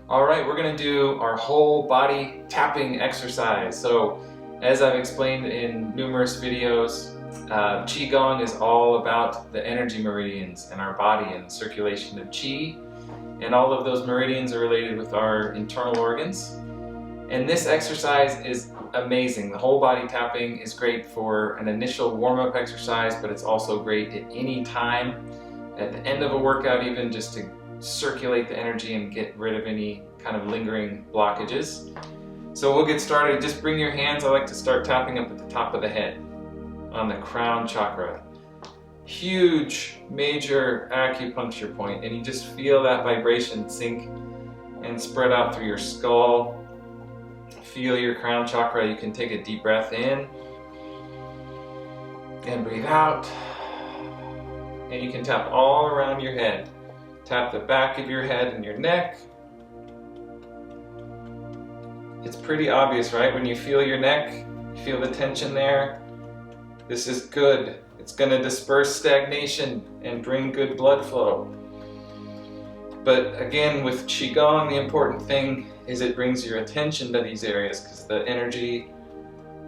All right, we're gonna do our whole body tapping exercise. So as I've explained in numerous videos, QiGong is all about the energy meridians in our body and the circulation of qi. And all of those meridians are related with our internal organs. And this exercise is amazing. The whole body tapping is great for an initial warm-up exercise, but it's also great at any time, at the end of a workout even, just to circulate the energy and get rid of any kind of lingering blockages. So we'll get started. Just bring your hands. I like to start tapping up at the top of the head on the crown chakra. Huge, major acupuncture point, and you just feel that vibration sink and spread out through your skull. Feel your crown chakra. You can take a deep breath in and breathe out, and you can tap all around your head. Tap the back of your head and your neck. It's pretty obvious, right? When you feel your neck, you feel the tension there. This is good. It's going to disperse stagnation and bring good blood flow. But again, with QiGong, the important thing is it brings your attention to these areas, because the energy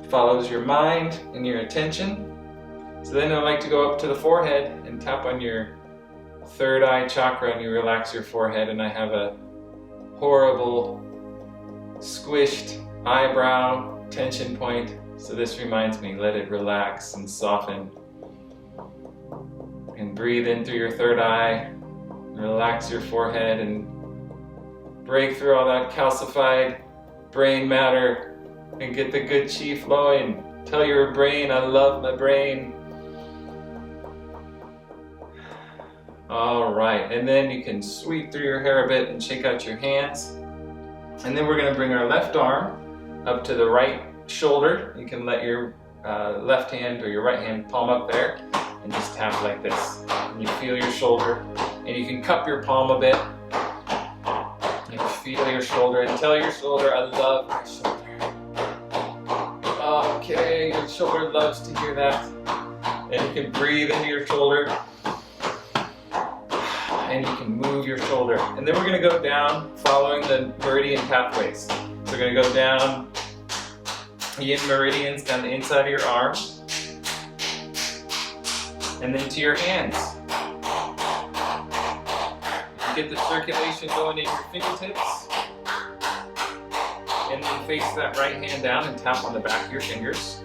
follows your mind and your attention. So then I like to go up to the forehead and tap on your third eye chakra, and you relax your forehead, and I have a horrible squished eyebrow tension point. So this reminds me, let it relax and soften. And breathe in through your third eye, relax your forehead, and break through all that calcified brain matter and get the good qi flowing. Tell your brain, I love my brain. All right, and then you can sweep through your hair a bit and shake out your hands. And then we're going to bring our left arm up to the right shoulder. You can let your left hand or your right hand palm up there and just tap like this. And you feel your shoulder, and you can cup your palm a bit. You feel your shoulder and tell your shoulder, I love my shoulder. Okay, your shoulder loves to hear that. And you can breathe into your shoulder. And you can move your shoulder. And then we're going to go down following the meridian pathways. So we're going to go down yin meridians down the inside of your arm, and then to your hands. You get the circulation going in your fingertips, and then face that right hand down and tap on the back of your fingers.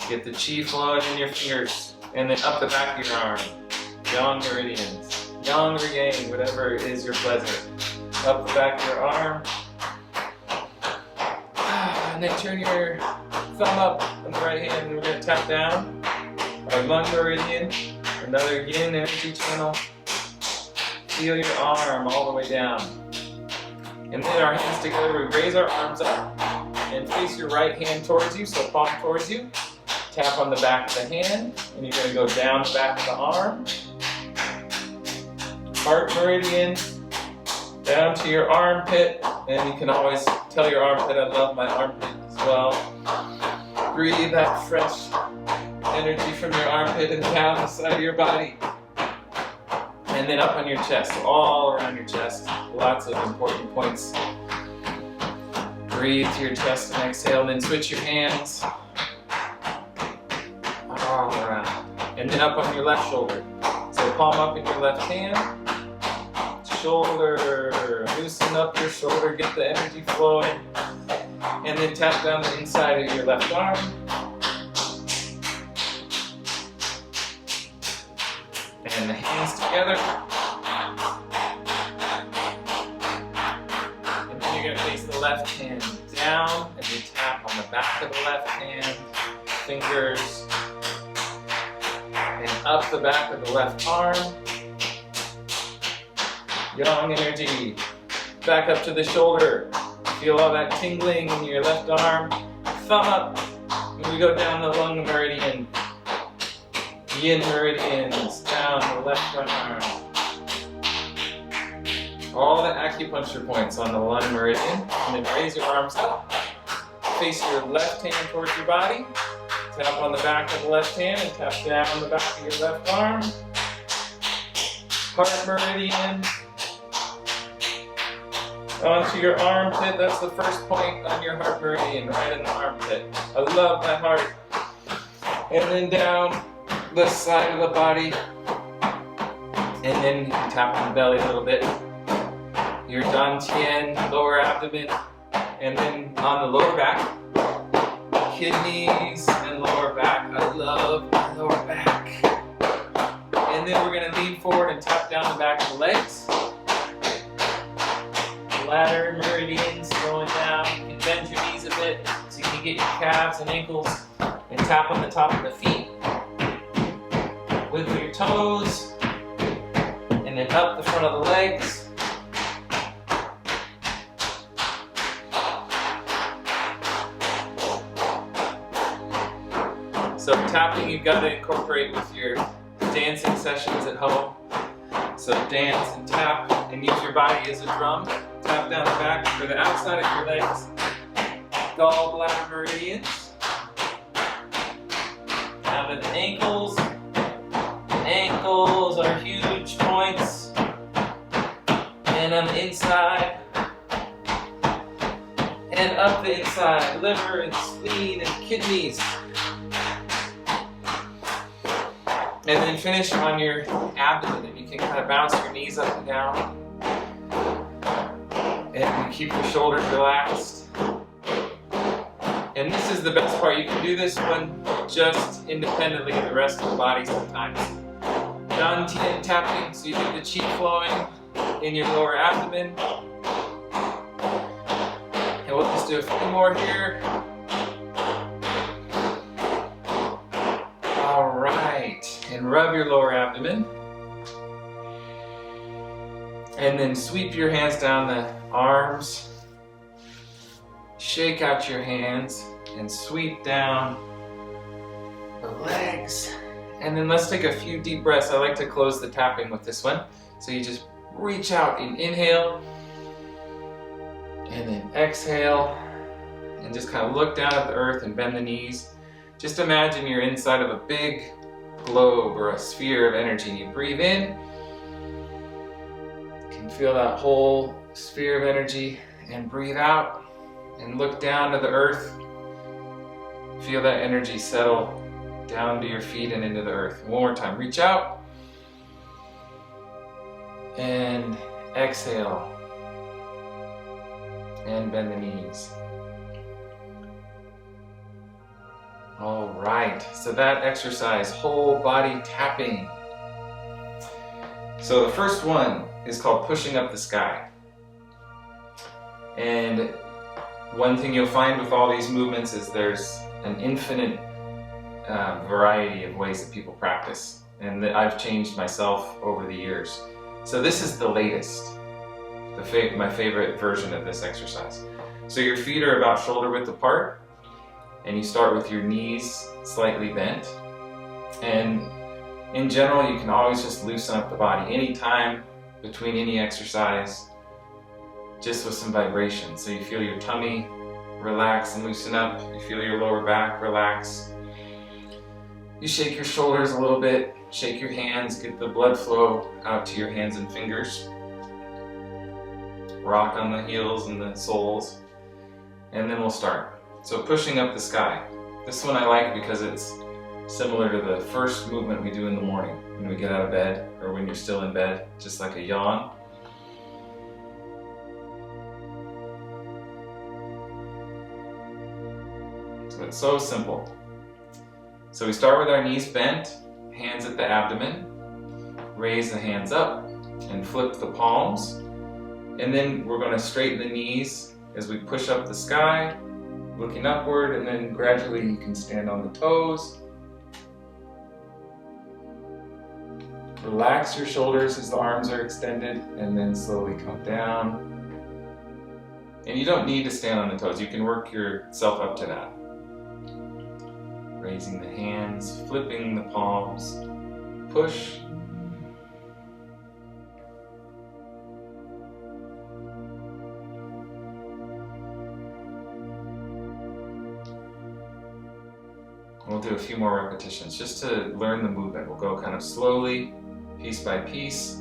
Get the qi flowing in your fingers, and then up the back of your arm. Yang meridians, yang or yang, whatever is your pleasure. Up the back of your arm. And then turn your thumb up on the right hand, and we're going to tap down our lung meridian, another yin energy channel. Feel your arm all the way down. And then our hands together, we raise our arms up and face your right hand towards you, so palm towards you. Tap on the back of the hand, and you're going to go down the back of the arm. Heart meridian, down to your armpit, and you can always tell your armpit, I love my armpit as well. Breathe that fresh energy from your armpit and down the side of your body. And then up on your chest, all around your chest. Lots of important points. Breathe to your chest and exhale, and then switch your hands all around. And then up on your left shoulder. So palm up in your left hand. Shoulder, loosen up your shoulder, get the energy flowing, and then tap down the inside of your left arm. And the hands together. And then you're going to face the left hand down, and you tap on the back of the left hand, fingers, and up the back of the left arm. Yang energy, back up to the shoulder. Feel all that tingling in your left arm. Thumb up, and we go down the lung meridian. Yin meridians, down the left arm. All the acupuncture points on the lung meridian. And then raise your arms up. Face your left hand towards your body. Tap on the back of the left hand and tap down the back of your left arm. Heart meridian. onto your armpit. That's the first point on your heart meridian, right in the armpit. I love my heart. And then down the side of the body. And then you can tap on the belly a little bit. Your dantian, lower abdomen. And then on the lower back, kidneys and lower back. I love my lower back. And then we're going to lean forward and tap down the back of the legs. Ladder meridians going down. You can bend your knees a bit so you can get your calves and ankles, and tap on the top of the feet. Wiggle your toes, and then up the front of the legs. So tapping you've got to incorporate with your dancing sessions at home. So dance and tap and use your body as a drum. Tap down the back for the outside of your legs. Gallbladder meridians. Down to the ankles. Ankles are huge points. And on the inside. And up the inside. Liver and spleen and kidneys. And then finish on your abdomen, and you can kind of bounce your knees up and down. And keep your shoulders relaxed. And this is the best part. You can do this one just independently of the rest of the body sometimes. Dantian tapping, so you get the chi flowing in your lower abdomen. And we'll just do a few more here. And rub your lower abdomen. And then sweep your hands down the arms. Shake out your hands and sweep down the legs. And then let's take a few deep breaths. I like to close the tapping with this one. So you just reach out and inhale. And then exhale. And just kind of look down at the earth and bend the knees. Just imagine you're inside of a big globe or a sphere of energy. You breathe in, you can feel that whole sphere of energy, and breathe out and look down to the earth. Feel that energy settle down to your feet and into the earth. One more time, reach out and exhale and bend the knees. All right, so that exercise, whole body tapping. So the first one is called pushing up the sky. And one thing you'll find with all these movements is there's an infinite variety of ways that people practice, and that I've changed myself over the years. So this is the latest, my favorite version of this exercise. So your feet are about shoulder width apart. And you start with your knees slightly bent. And in general, you can always just loosen up the body anytime between any exercise, just with some vibration. So you feel your tummy relax and loosen up. You feel your lower back relax. You shake your shoulders a little bit, shake your hands, get the blood flow out to your hands and fingers. Rock on the heels and the soles. And then we'll start. So pushing up the sky. This one I like because it's similar to the first movement we do in the morning when we get out of bed, or when you're still in bed, just like a yawn. So it's so simple. So we start with our knees bent, hands at the abdomen, raise the hands up and flip the palms. And then we're going to straighten the knees as we push up the sky, looking upward, and then gradually you can stand on the toes. Relax your shoulders as the arms are extended, and then slowly come down. And you don't need to stand on the toes, you can work yourself up to that. Raising the hands, flipping the palms, push. We'll do a few more repetitions just to learn the movement. We'll go kind of slowly, piece by piece.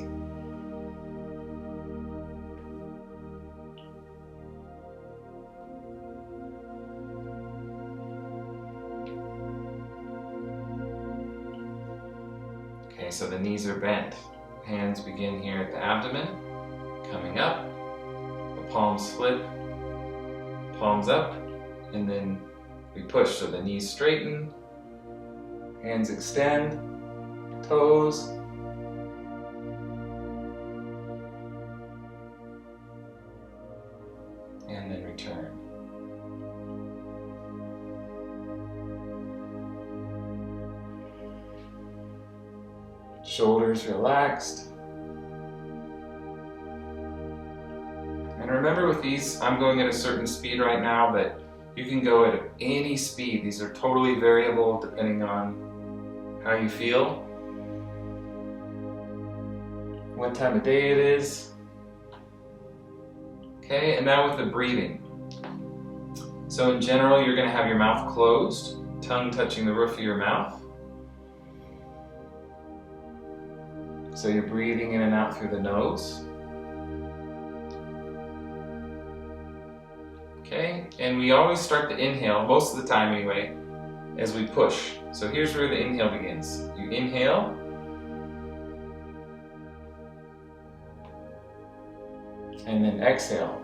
so the knees are bent. Hands begin here at the abdomen, coming up. The palms flip, palms up, and then we push. So the knees straighten, hands extend, toes. And then return. Shoulders relaxed. And remember with these, I'm going at a certain speed right now, but you can go at any speed. These are totally variable depending on how you feel, what time of day it is. Okay, and now with the breathing. So in general, you're going to have your mouth closed, tongue touching the roof of your mouth. So you're breathing in and out through the nose. Okay, and we always start the inhale, most of the time anyway, as we push. So here's where the inhale begins. You inhale. And then exhale.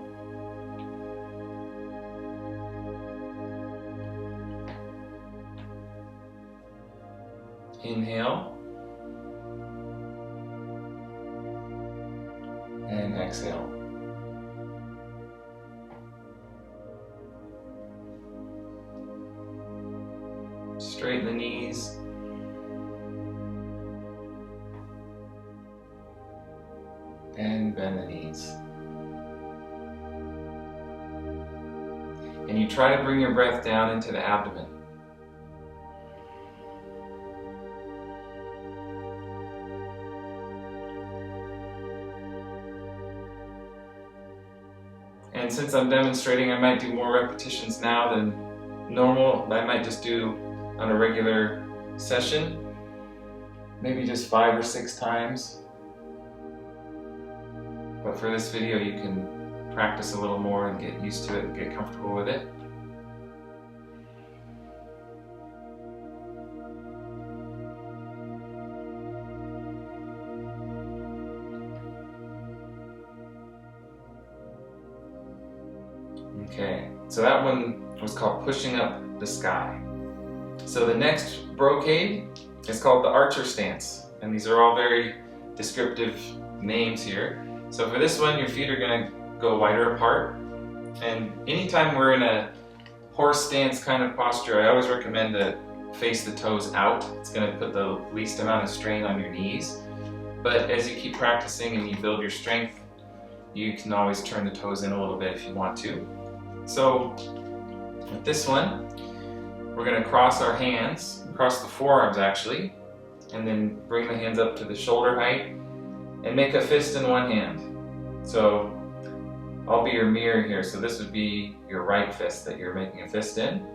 Inhale. And exhale. Straighten the knees. And bend the knees. And you try to bring your breath down into the abdomen. And since I'm demonstrating, I might do more repetitions now than normal. I might just do on a regular session, maybe just 5 or 6 times. But for this video, you can practice a little more and get used to it and get comfortable with it. Okay, so that one was called Pushing Up the Sky. So the next brocade is called the Archer Stance, and these are all very descriptive names here. So for this one, your feet are going to go wider apart, and anytime we're in a horse stance kind of posture, I always recommend to face the toes out. It's going to put the least amount of strain on your knees, but as you keep practicing and you build your strength, you can always turn the toes in a little bit if you want to. So with this one, we're going to cross our hands, cross the forearms actually, and then bring the hands up to the shoulder height and make a fist in one hand. So I'll be your mirror here, so this would be your right fist that you're making a fist in.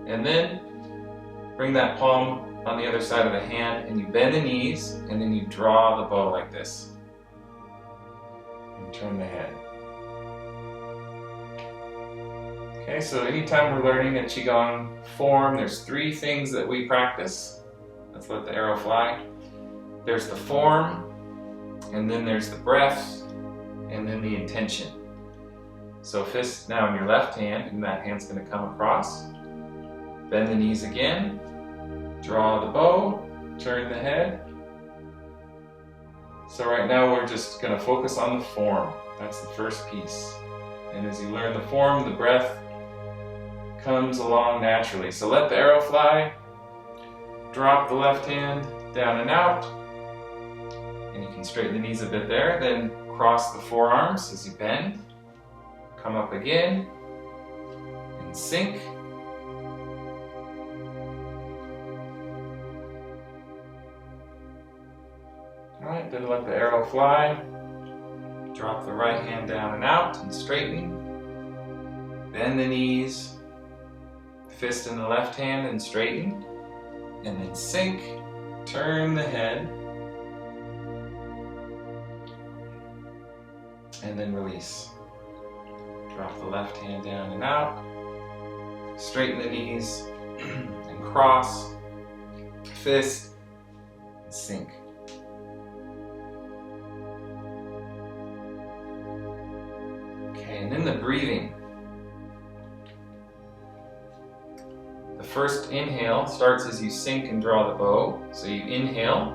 And then bring that palm on the other side of the hand and you bend the knees and then you draw the bow like this. And turn the head. Okay, so anytime we're learning a QiGong form, there's 3 things that we practice. Let's let the arrow fly. There's the form, and then there's the breath, and then the intention. So fist now in your left hand, and that hand's going to come across. Bend the knees again, draw the bow, turn the head. So right now we're just going to focus on the form. That's the first piece. And as you learn the form, the breath comes along naturally. So let the arrow fly, drop the left hand down and out, and you can straighten the knees a bit there, then cross the forearms as you bend, come up again, and sink. Alright, then let the arrow fly, drop the right hand down and out and straighten, bend the knees, fist in the left hand and straighten, and then sink, turn the head, and then release. Drop the left hand down and out, straighten the knees, and cross, fist, and sink. And then the breathing. The first inhale starts as you sink and draw the bow. So you inhale,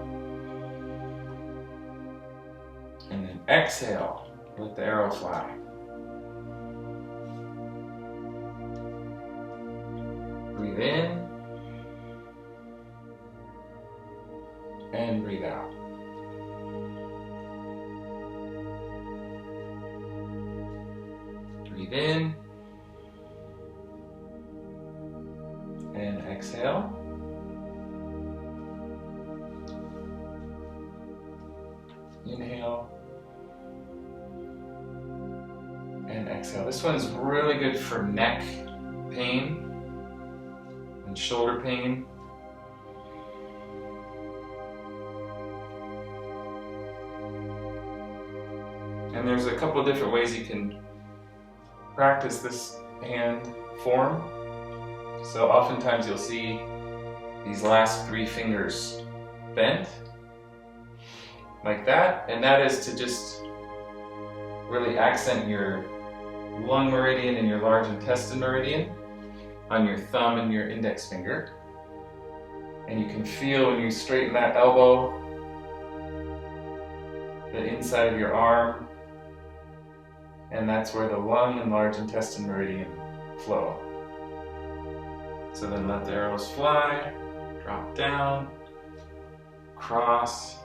and then exhale, let the arrow fly. Breathe in, and breathe out. Breathe in, and exhale. Inhale, and exhale. This one's really good for neck pain and shoulder pain. And there's a couple of different ways you can practice this hand form. So oftentimes you'll see these last 3 fingers bent like that, and that is to just really accent your lung meridian and your large intestine meridian on your thumb and your index finger. And you can feel when you straighten that elbow, the inside of your arm, and that's where the lung and large intestine meridian flow. So then let the arrows fly, drop down, cross,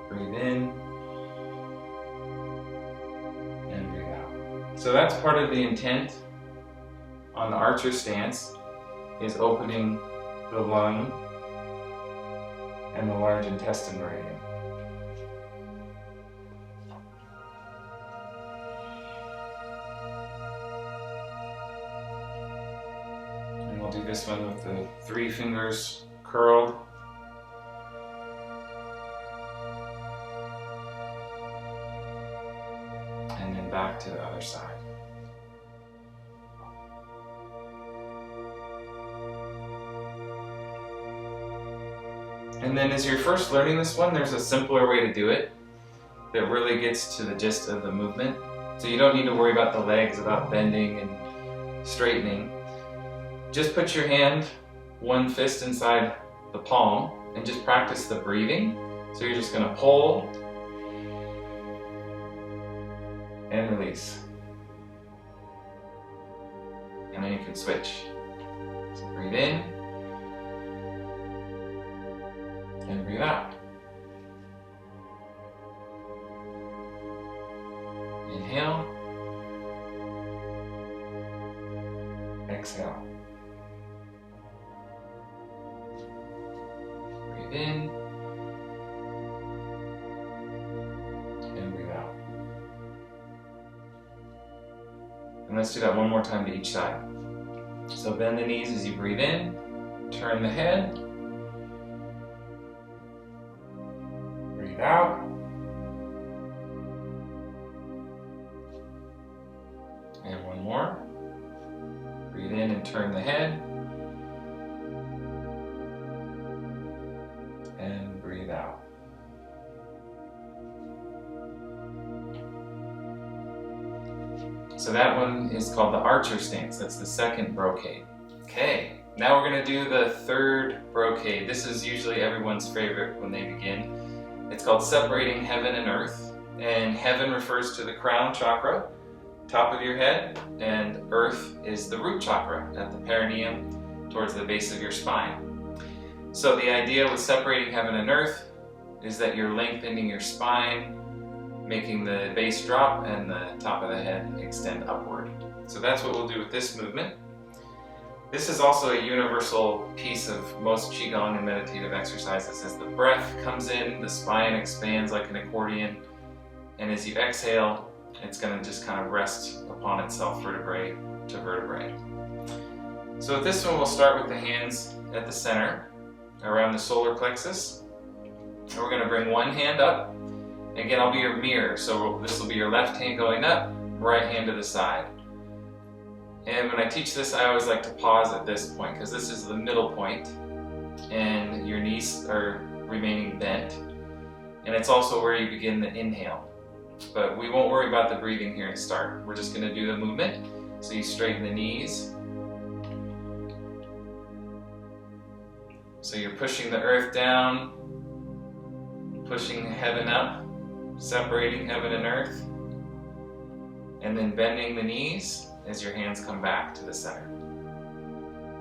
breathe in, and breathe out. So that's part of the intent on the archer stance, is opening the lung and the large intestine meridian. And we'll do this one with the 3 fingers curled. And then back to the other side. And then as you're first learning this one, there's a simpler way to do it that really gets to the gist of the movement. So you don't need to worry about the legs, about bending and straightening. Just put your hand, one fist inside the palm, and just practice the breathing. So you're just going to pull and release. And then you can switch. So breathe in and breathe out. Inhale, exhale. Breathe in and breathe out. And let's do that one more time to each side. So bend the knees as you breathe in, turn the head, breathe out, and one more. Breathe in and turn the head, and breathe out. So that one is called the archer stance. That's the second brocade. Okay, now we're going to do the third brocade. This is usually everyone's favorite when they begin. It's called separating heaven and earth. And heaven refers to the crown chakra, top of your head, and earth is the root chakra at the perineum towards the base of your spine. So the idea with separating heaven and earth is that you're lengthening your spine, making the base drop and the top of the head extend upward. So that's what we'll do with this movement. This is also a universal piece of most QiGong and meditative exercises. As the breath comes in, the spine expands like an accordion, and as you exhale, it's going to just kind of rest upon itself, vertebrae to vertebrae. So with this one, we'll start with the hands at the center, around the solar plexus. And we're going to bring one hand up. Again, I'll be your mirror, so this will be your left hand going up, right hand to the side. And when I teach this, I always like to pause at this point, because this is the middle point, and your knees are remaining bent. And it's also where you begin the inhale. but we won't worry about the breathing here to start. We're just going to do the movement. So you straighten the knees. So you're pushing the earth down, pushing heaven up, separating heaven and earth, and then bending the knees as your hands come back to the center.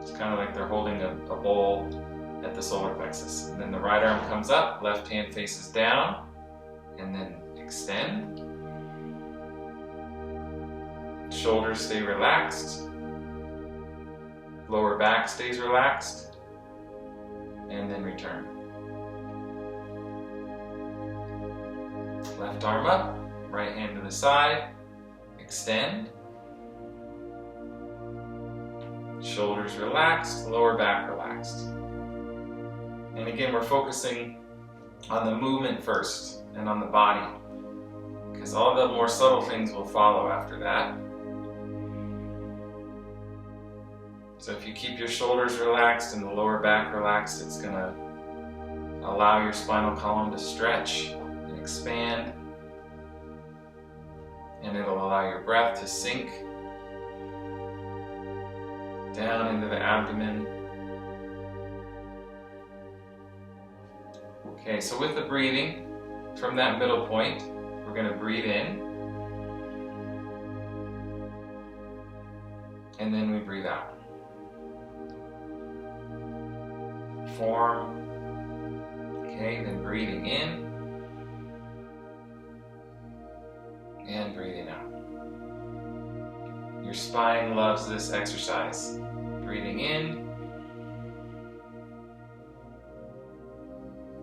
It's kind of like they're holding a bowl at the solar plexus. And then the right arm comes up, left hand faces down, and then extend. Shoulders stay relaxed. Lower back stays relaxed. And then return. Left arm up, right hand to the side, extend. Shoulders relaxed, lower back relaxed. And again, we're focusing on the movement first and on the body, because all the more subtle things will follow after that. So if you keep your shoulders relaxed and the lower back relaxed, it's going to allow your spinal column to stretch and expand, and it'll allow your breath to sink down into the abdomen. Okay, so with the breathing, from that middle point, we're going to breathe in, and then we breathe out. Form. Okay, then breathing in, and breathing out. Your spine loves this exercise. Breathing in,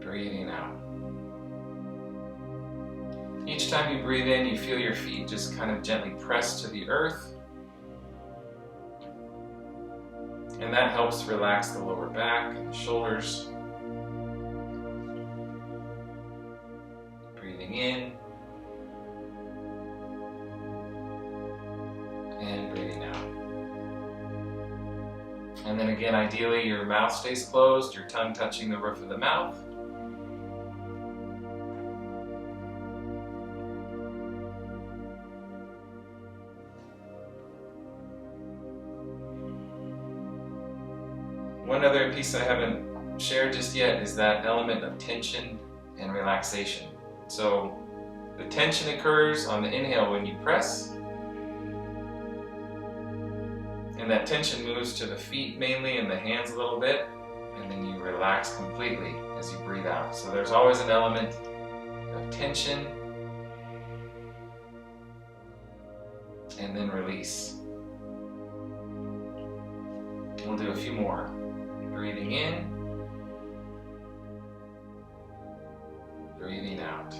breathing out. Each time you breathe in, you feel your feet just kind of gently press to the earth. And that helps relax the lower back and the shoulders. Breathing in, and breathing out. And then again, ideally your mouth stays closed, your tongue touching the roof of the mouth. One other piece I haven't shared just yet is that element of tension and relaxation. So the tension occurs on the inhale when you press, and that tension moves to the feet mainly and the hands a little bit, and then you relax completely as you breathe out. So there's always an element of tension and then release. We'll do a few more. Breathing in, breathing out.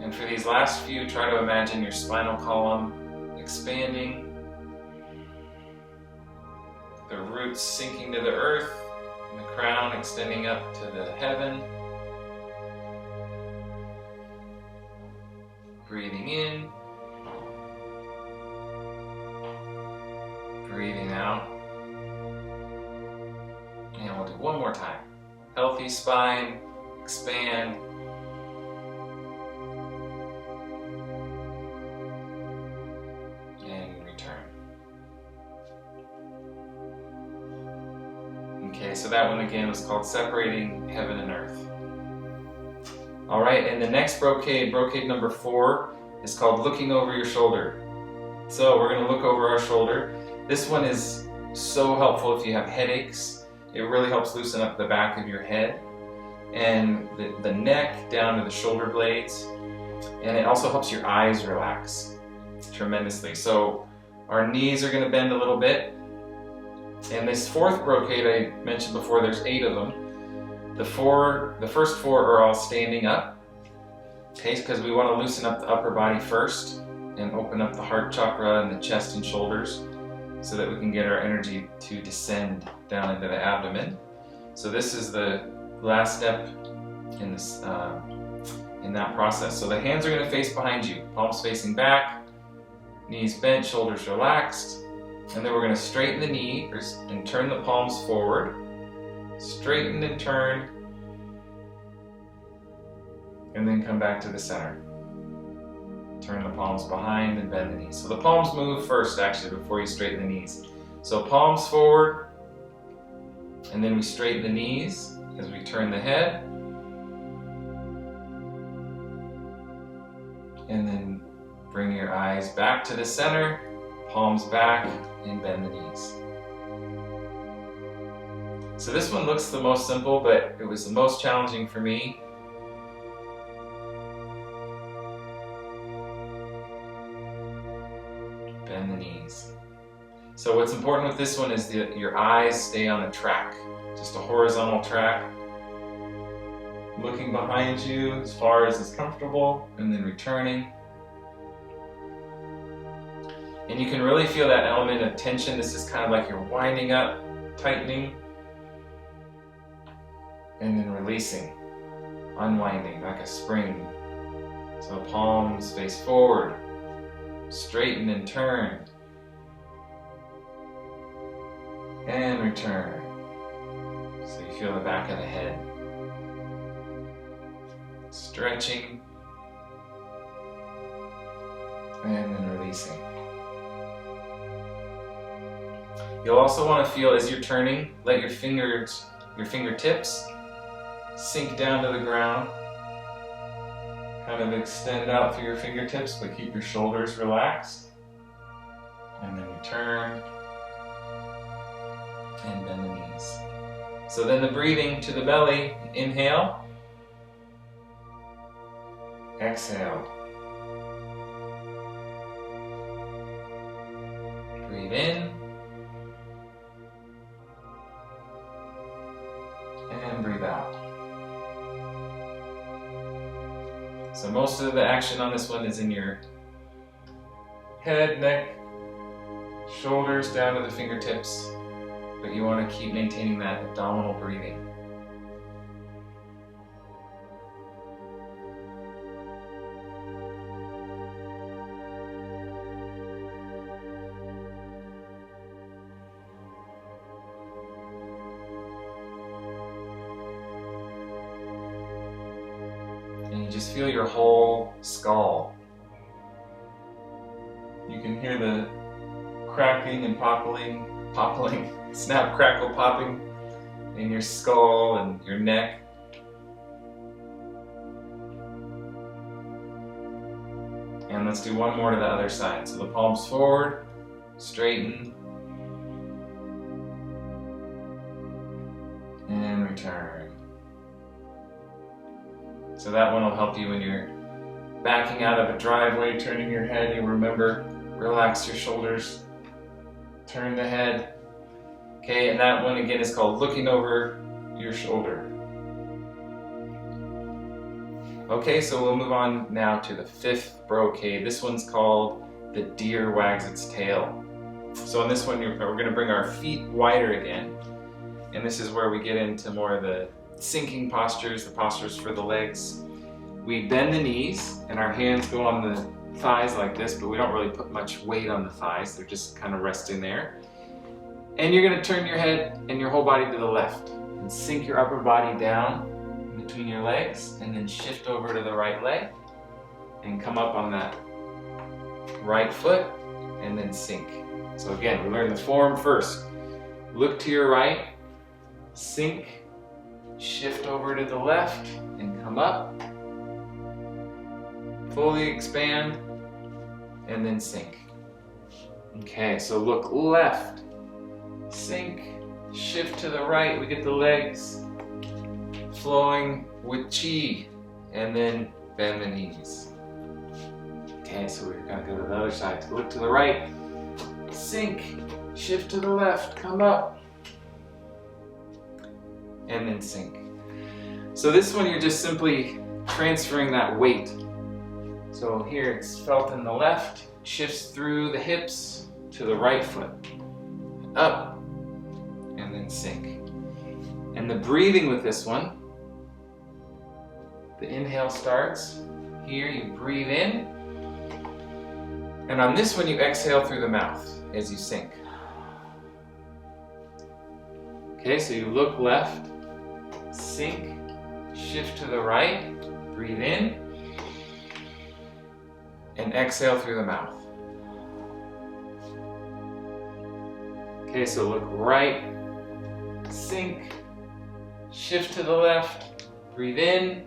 And for these last few, try to imagine your spinal column expanding, the roots sinking to the earth, and the crown extending up to the heaven. Breathing in, breathing out. And we'll do one more time. Healthy spine, expand. And return. Okay, so that one again was called Separating Heaven and Earth. All right, and the next brocade, brocade number 4, is called Looking Over Your Shoulder. So we're going to look over our shoulder. This one is so helpful if you have headaches. It really helps loosen up the back of your head and the neck down to the shoulder blades. And it also helps your eyes relax tremendously. So our knees are going to bend a little bit. And this 4th brocade I mentioned before, there's 8 of them. The first 4 are all standing up. Okay, because we want to loosen up the upper body first and open up the heart chakra and the chest and shoulders, so that we can get our energy to descend down into the abdomen. So this is the last step in this in that process. So the hands are going to face behind you, palms facing back, knees bent, shoulders relaxed, and then we're going to straighten the knee and turn the palms forward, straighten and turn, and then come back to the center. Turn the palms behind and bend the knees. So the palms move first actually before you straighten the knees. So palms forward, and then we straighten the knees as we turn the head. And then bring your eyes back to the center, palms back, and bend the knees. So this one looks the most simple, but it was the most challenging for me. Bend the knees. So what's important with this one is that your eyes stay on a track, just a horizontal track. Looking behind you as far as is comfortable, and then returning. And you can really feel that element of tension. This is kind of like you're winding up, tightening, and then releasing, unwinding like a spring. So palms face forward, straighten and turn, and return. So you feel the back of the head. Stretching, and then releasing. You'll also want to feel as you're turning, let your fingertips sink down to the ground. Kind of extend out through your fingertips, but keep your shoulders relaxed. And then return, and bend the knees. So then the breathing to the belly, inhale. Exhale. Breathe in. And breathe out. So most of the action on this one is in your head, neck, shoulders down to the fingertips, but you want to keep maintaining that abdominal breathing. And you just feel your whole skull. You can hear the cracking and popping, snap, crackle, popping in your skull and your neck. And let's do one more to the other side. So the palms forward, straighten, and return. So that one will help you when you're backing out of a driveway, turning your head. You remember, relax your shoulders, turn the head. Okay, and that one again is called looking over your shoulder. Okay, so we'll move on now to the fifth brocade. This one's called the deer wags its tail. So on this one, we're going to bring our feet wider again. And this is where we get into more of the sinking postures, the postures for the legs. We bend the knees and our hands go on the thighs like this, but we don't really put much weight on the thighs. They're just kind of resting there. And you're going to turn your head and your whole body to the left and sink your upper body down between your legs, and then shift over to the right leg and come up on that right foot and then sink. So again, we learn the form first. Look to your right, sink, shift over to the left and come up, fully expand, and then sink. Okay, so look left, sink, shift to the right. We get the legs flowing with qi, and then bend the knees. Okay, so we're gonna go to the other side. So look to the right, sink, shift to the left, come up, and then sink. So this one, you're just simply transferring that weight. So here it's felt in the left, shifts through the hips to the right foot, up, and then sink. And the breathing with this one, the inhale starts. Here you breathe in, and on this one you exhale through the mouth as you sink. Okay, so you look left, sink, shift to the right, breathe in, and exhale through the mouth. Okay, so look right, sink, shift to the left, breathe in,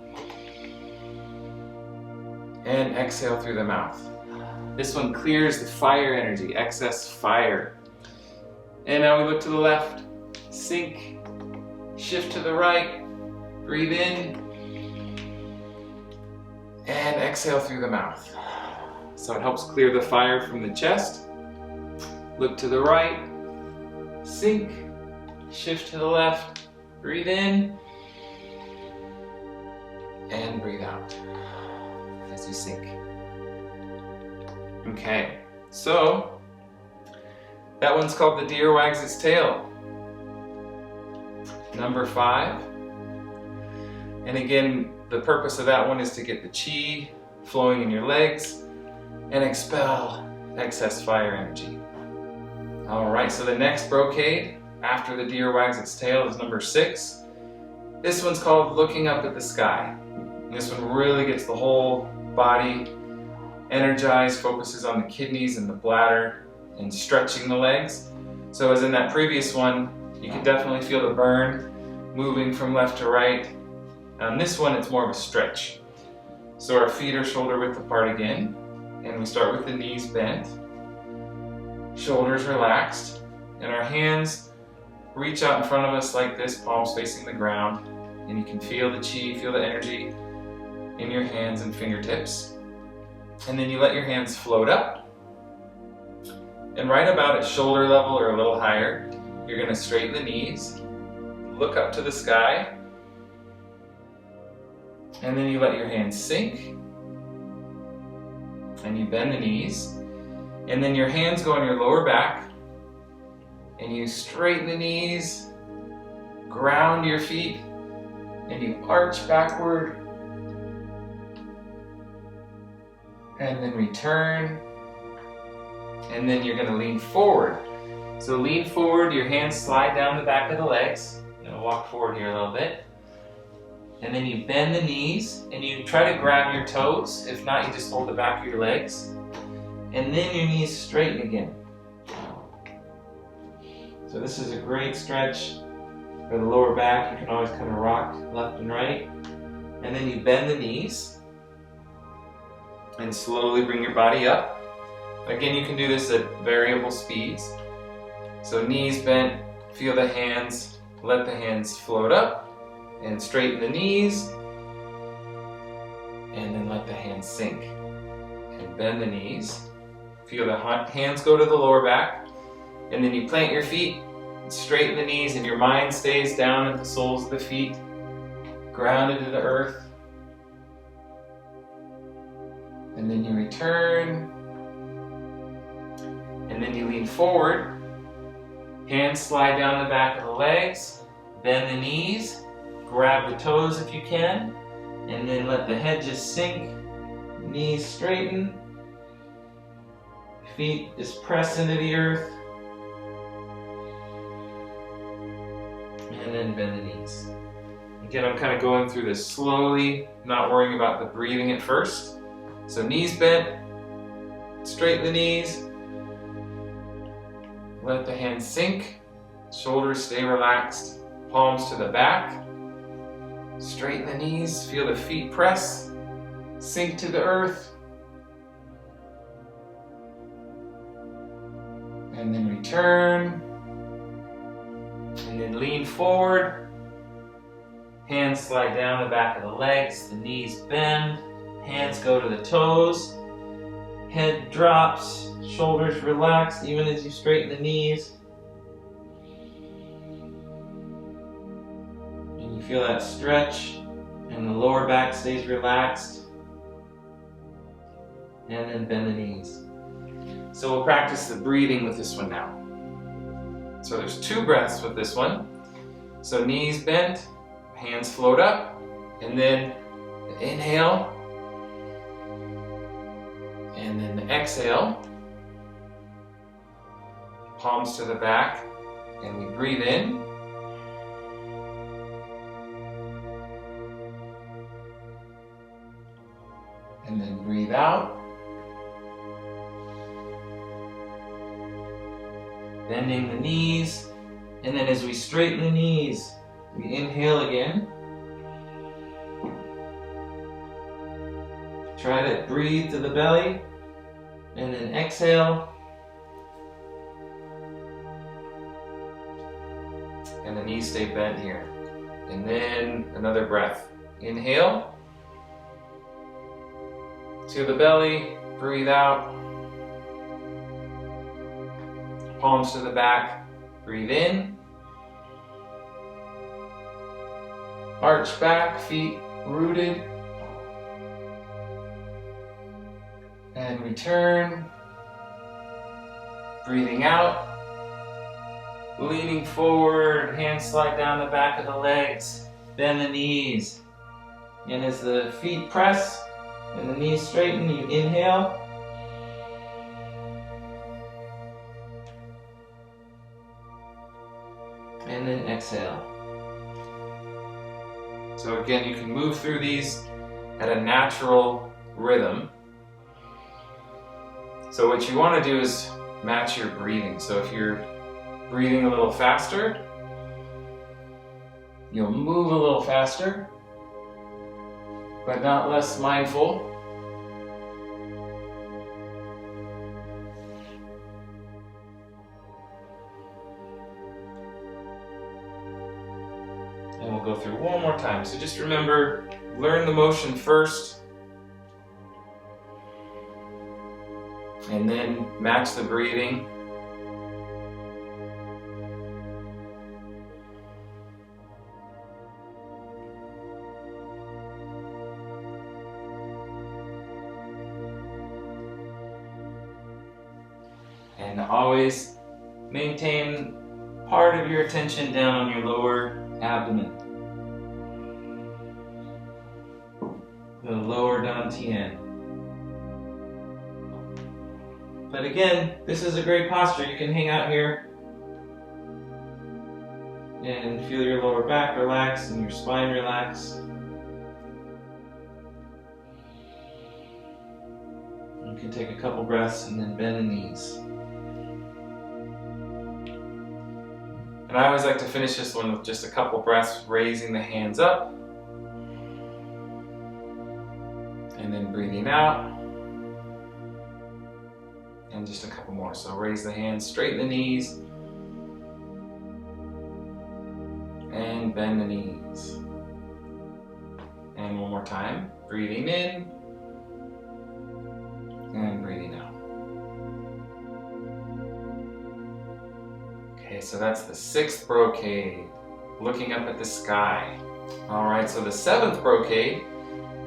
and exhale through the mouth. This one clears the fire energy, excess fire. And now we look to the left, sink, shift to the right, breathe in, and exhale through the mouth. So it helps clear the fire from the chest. Look to the right, sink, shift to the left, breathe in, and breathe out as you sink. Okay, so that one's called The Deer Wags Its Tail. Number 5. And again, the purpose of that one is to get the chi flowing in your legs and expel excess fire energy. Alright, so the next brocade after The Deer Wags Its Tail is number 6. This one's called Looking Up at the Sky. And this one really gets the whole body energized, focuses on the kidneys and the bladder and stretching the legs. So as in that previous one, you can definitely feel the burn moving from left to right. On this one, it's more of a stretch. So our feet are shoulder width apart again, and we start with the knees bent, shoulders relaxed, and our hands reach out in front of us like this, palms facing the ground, and you can feel the chi, feel the energy in your hands and fingertips. And then you let your hands float up, and right about at shoulder level or a little higher, you're going to straighten the knees, look up to the sky, and then you let your hands sink, and you bend the knees, and then your hands go on your lower back, and you straighten the knees, ground your feet, and you arch backward, and then return, and then you're going to lean forward. So lean forward, your hands slide down the back of the legs. I'm going to walk forward here a little bit. And then you bend the knees, and you try to grab your toes. If not, you just hold the back of your legs. And then your knees straighten again. So this is a great stretch for the lower back. You can always kind of rock left and right. And then you bend the knees and slowly bring your body up. Again, you can do this at variable speeds. So knees bent, feel the hands, let the hands float up, and straighten the knees, and then let the hands sink. And bend the knees, feel the hands go to the lower back, and then you plant your feet, and straighten the knees, and your mind stays down at the soles of the feet, grounded to the earth. And then you return, and then you lean forward, hands slide down the back of the legs, bend the knees, grab the toes if you can, and then let the head just sink, knees straighten, feet just press into the earth, and then bend the knees. Again, I'm kind of going through this slowly, not worrying about the breathing at first. So knees bent, straighten the knees, let the hands sink, shoulders stay relaxed, palms to the back, straighten the knees, feel the feet press, sink to the earth, and then return, and then lean forward, hands slide down the back of the legs, the knees bend, hands go to the toes, head drops, shoulders relaxed even as you straighten the knees. And you feel that stretch, and the lower back stays relaxed. And then bend the knees. So we'll practice the breathing with this one now. So there's 2 breaths with this one. So knees bent, hands float up, and then the inhale, and then the exhale, palms to the back, and we breathe in, and then breathe out, bending the knees. And then as we straighten the knees, we inhale again. Try to breathe to the belly, and then exhale. And the knees stay bent here. And then another breath. Inhale to the belly, breathe out. Palms to the back, breathe in. Arch back, feet rooted. And return. Breathing out. Leaning forward, hands slide down the back of the legs. Bend the knees. And as the feet press and the knees straighten, you inhale. And then exhale. So again, you can move through these at a natural rhythm. So what you want to do is match your breathing. So if you're breathing a little faster, you'll move a little faster, but not less mindful. And we'll go through one more time. So just remember, learn the motion first, and then match the breathing. And always maintain part of your attention down on your lower abdomen. The lower dantian. But again, this is a great posture. You can hang out here and feel your lower back relax and your spine relax. You can take a couple breaths and then bend the knees. And I always like to finish this one with just a couple breaths, raising the hands up. And then breathing out. And just a couple more. So raise the hands, straighten the knees. And bend the knees. And one more time. Breathing in. And breathing out. Okay, so that's the 6th brocade, looking up at the sky. All right, so the 7th brocade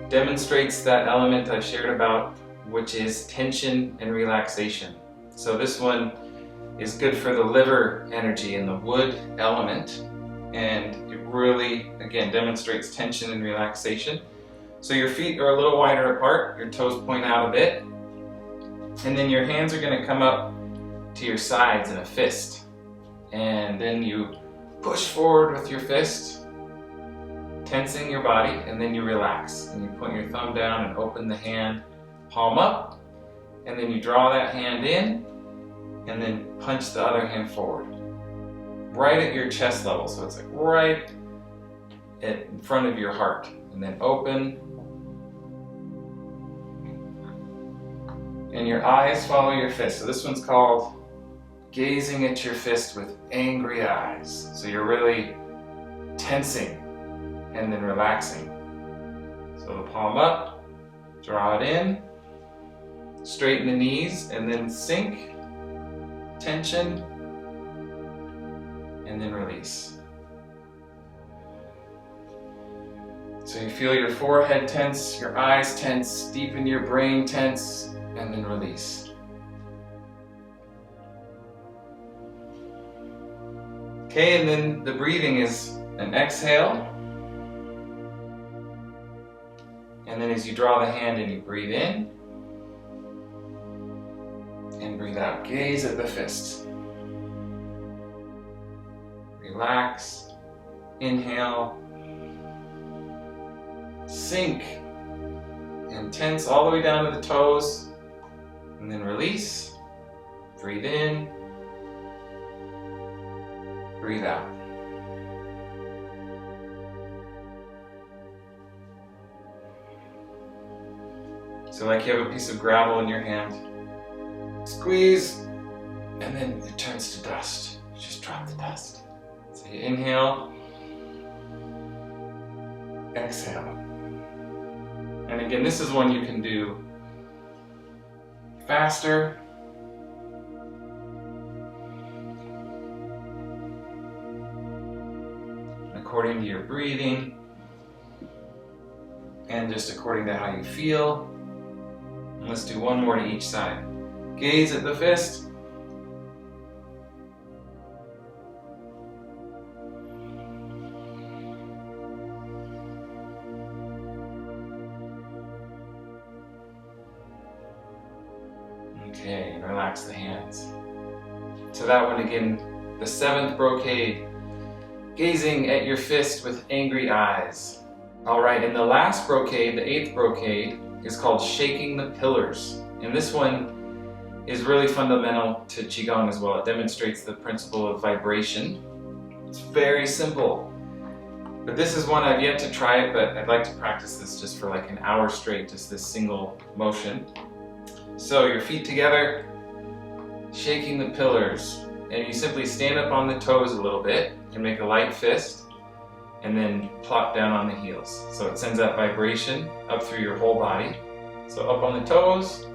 demonstrates that element I shared about, which is tension and relaxation. So this one is good for the liver energy and the wood element, and it really, again, demonstrates tension and relaxation. So your feet are a little wider apart, your toes point out a bit, and then your hands are going to come up to your sides in a fist. And then you push forward with your fist, tensing your body, and then you relax. And you put your thumb down and open the hand, palm up, and then you draw that hand in, and then punch the other hand forward. Right at your chest level, so it's like right in front of your heart. And then open. And your eyes follow your fist. So this one's called gazing at your fist with angry eyes. So you're really tensing and then relaxing. So the palm up, draw it in, straighten the knees, and then sink, tension, and then release. So you feel your forehead tense, your eyes tense, deepen your brain tense, and then release. Okay, and then the breathing is an exhale. And then as you draw the hand in, you breathe in. And breathe out. Gaze at the fist. Relax. Inhale. Sink. And tense all the way down to the toes. And then release. Breathe in. breathe out. So like you have a piece of gravel in your hand, squeeze, and then it turns to dust. You just drop the dust. So you inhale, exhale. And again, this is one you can do faster, according to your breathing, and just according to how you feel. And let's do one more to each side. Gaze at the fist. Okay, and relax the hands. So that one again, the 7th brocade, gazing at your fist with angry eyes. All right, and the last brocade, the 8th brocade, is called shaking the pillars. And this one is really fundamental to QiGong as well. It demonstrates the principle of vibration. It's very simple. But this is one I've yet to try it, but I'd like to practice this just for like an hour straight, just this single motion. So your feet together, shaking the pillars, and you simply stand up on the toes a little bit and make a light fist, and then plop down on the heels. So it sends that vibration up through your whole body. So up on the toes,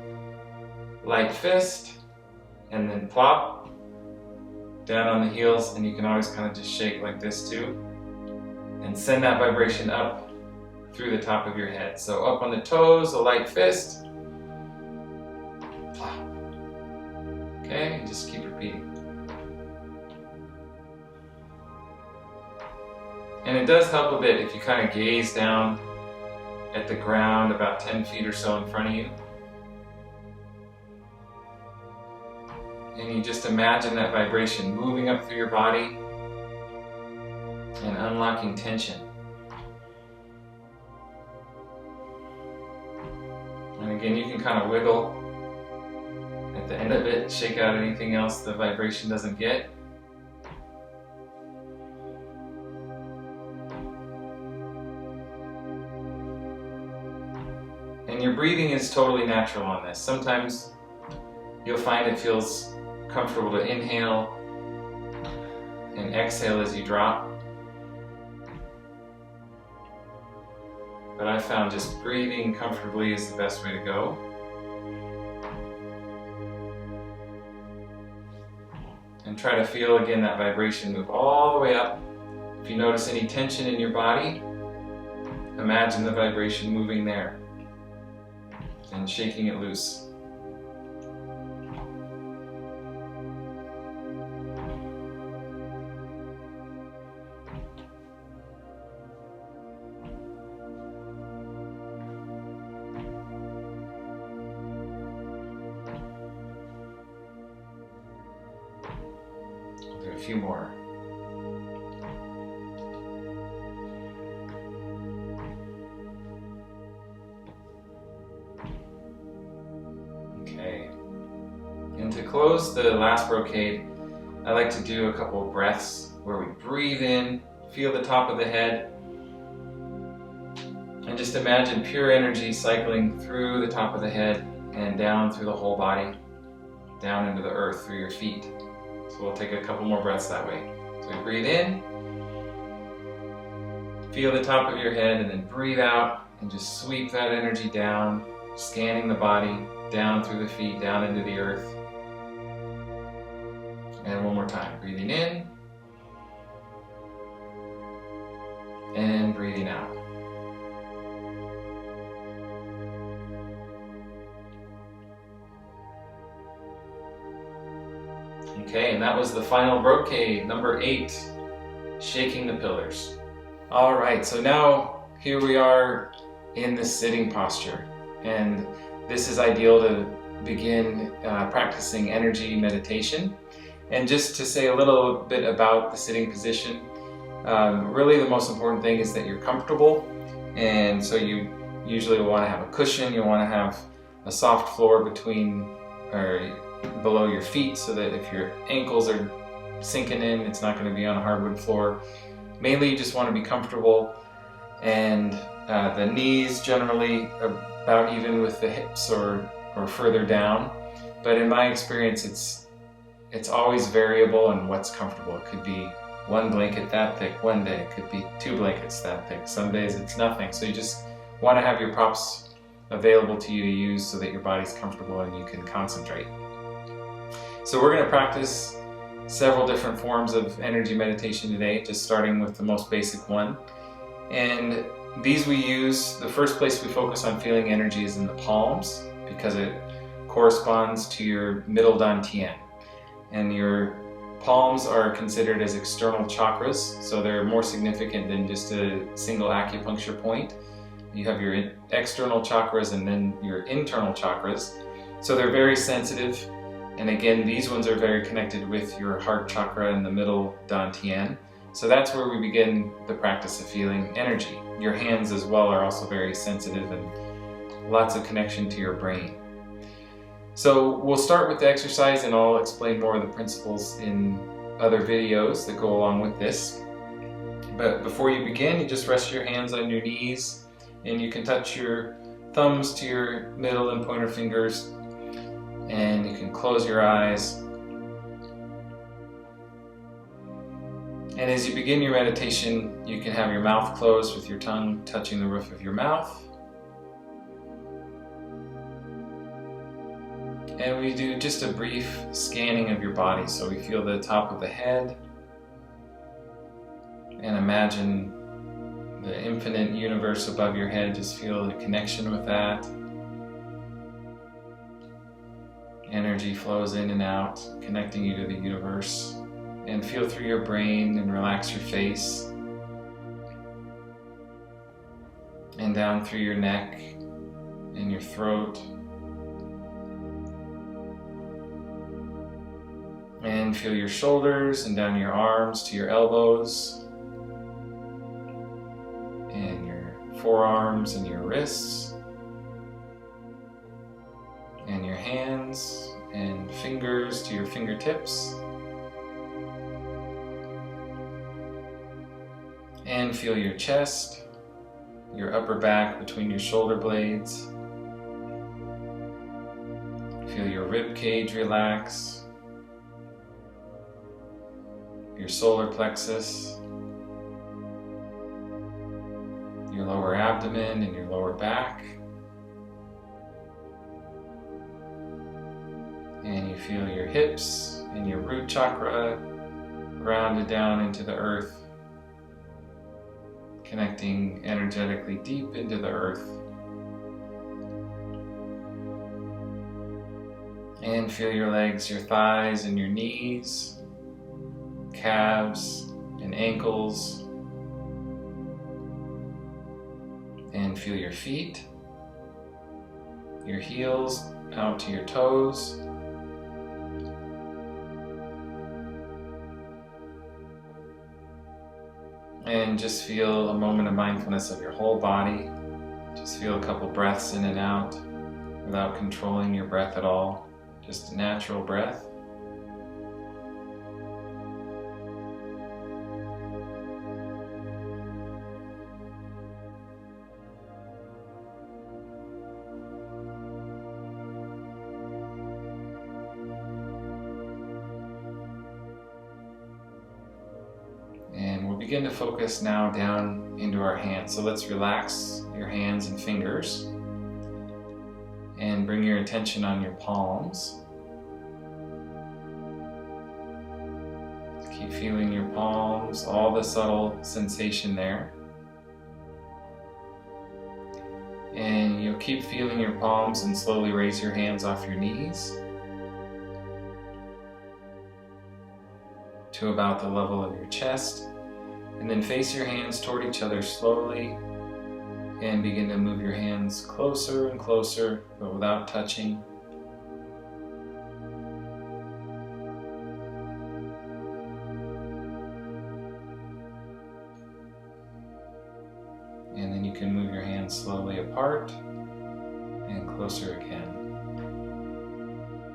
light fist, and then plop down on the heels, and you can always kind of just shake like this too, and send that vibration up through the top of your head. So up on the toes, a light fist, plop. Okay, and just keep repeating. And it does help a bit if you kind of gaze down at the ground about 10 feet or so in front of you. And you just imagine that vibration moving up through your body and unlocking tension. And again, you can kind of wiggle at the end of it, shake out anything else the vibration doesn't get. And your breathing is totally natural on this. Sometimes you'll find it feels comfortable to inhale and exhale as you drop. But I found just breathing comfortably is the best way to go. And try to feel again that vibration move all the way up. If you notice any tension in your body, imagine the vibration moving there and shaking it loose. I'll do a few more. Okay. And to close the last brocade, I like to do a couple of breaths where we breathe in, feel the top of the head, and just imagine pure energy cycling through the top of the head and down through the whole body, down into the earth through your feet. So we'll take a couple more breaths that way. So we breathe in, feel the top of your head, and then breathe out and just sweep that energy down, scanning the body, down through the feet, down into the earth. And one more time, breathing in and breathing out. Okay, and that was the final brocade, number 8, shaking the pillars. All right, so now here we are in the sitting posture, and this is ideal to begin practicing energy meditation. And just to say a little bit about the sitting position, really the most important thing is that you're comfortable, and so you usually want to have a cushion. You want to have a soft floor between or below your feet, so that if your ankles are sinking in, it's not going to be on a hardwood floor. Mainly you just want to be comfortable, and the knees generally about even with the hips or further down. But in my experience, it's always variable in what's comfortable. It could be one blanket that thick one day, it could be 2 blankets that thick, some days it's nothing. So you just want to have your props available to you to use so that your body's comfortable and you can concentrate. So we're going to practice several different forms of energy meditation today, just starting with the most basic one. And these we use, the first place we focus on feeling energy is in the palms, because it corresponds to your middle dantian. And your palms are considered as external chakras, so they're more significant than just a single acupuncture point. You have your external chakras and then your internal chakras. So they're very sensitive. And again, these ones are very connected with your heart chakra and the middle dantian. So that's where we begin the practice of feeling energy. Your hands as well are also very sensitive and lots of connection to your brain. So we'll start with the exercise, and I'll explain more of the principles in other videos that go along with this. But before you begin, you just rest your hands on your knees, and you can touch your thumbs to your middle and pointer fingers, and you can close your eyes. And as you begin your meditation, you can have your mouth closed with your tongue touching the roof of your mouth. And we do just a brief scanning of your body. So we feel the top of the head and imagine the infinite universe above your head. Just feel the connection with that. Energy flows in and out, connecting you to the universe. And feel through your brain and relax your face. And down through your neck and your throat. And feel your shoulders and down your arms to your elbows. And your forearms and your wrists. And your hands and fingers to your fingertips. And feel your chest, your upper back between your shoulder blades. Feel your rib cage relax. Your solar plexus, your lower abdomen and your lower back. And you feel your hips and your root chakra grounded down into the earth, connecting energetically deep into the earth. And feel your legs, your thighs and your knees, calves and ankles, and feel your feet, your heels out to your toes, and just feel a moment of mindfulness of your whole body. Just feel a couple breaths in and out without controlling your breath at all, just a natural breath. Begin to focus now down into our hands. So let's relax your hands and fingers and bring your attention on your palms. Keep feeling your palms, all the subtle sensation there. And you'll keep feeling your palms and slowly raise your hands off your knees to about the level of your chest. And then face your hands toward each other slowly and begin to move your hands closer and closer, but without touching. And then you can move your hands slowly apart and closer again.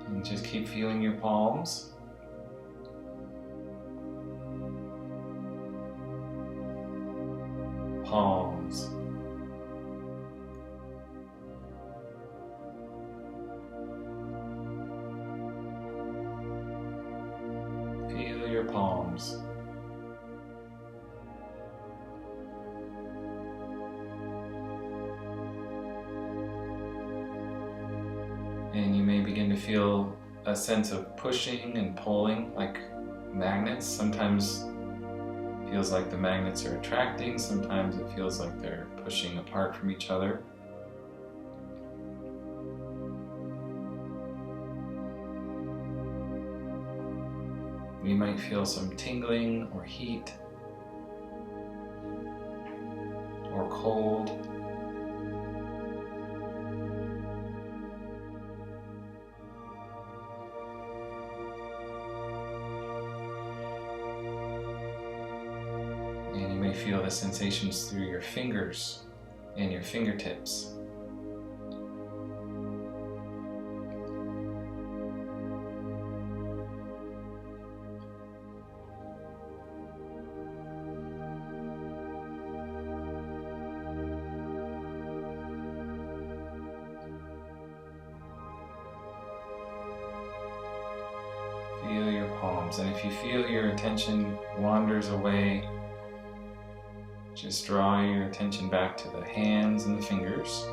And just keep feeling your palms. your palms. And you may begin to feel a sense of pushing and pulling like magnets. Sometimes it feels like the magnets are attracting, sometimes it feels like they're pushing apart from each other. You might feel some tingling or heat or cold. And you may feel the sensations through your fingers and your fingertips. Feel your palms, and if you feel your attention wanders away, just draw your attention back to the hands and the fingers.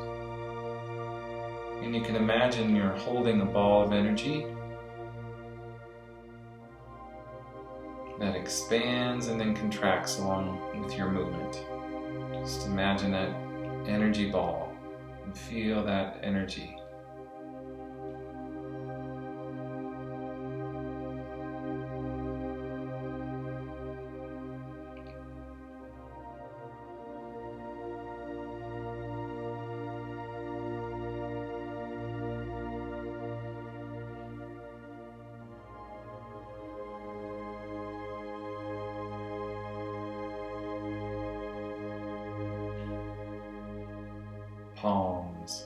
And you can imagine you're holding a ball of energy that expands and then contracts along with your movement. Just imagine that energy ball and feel that energy. Palms.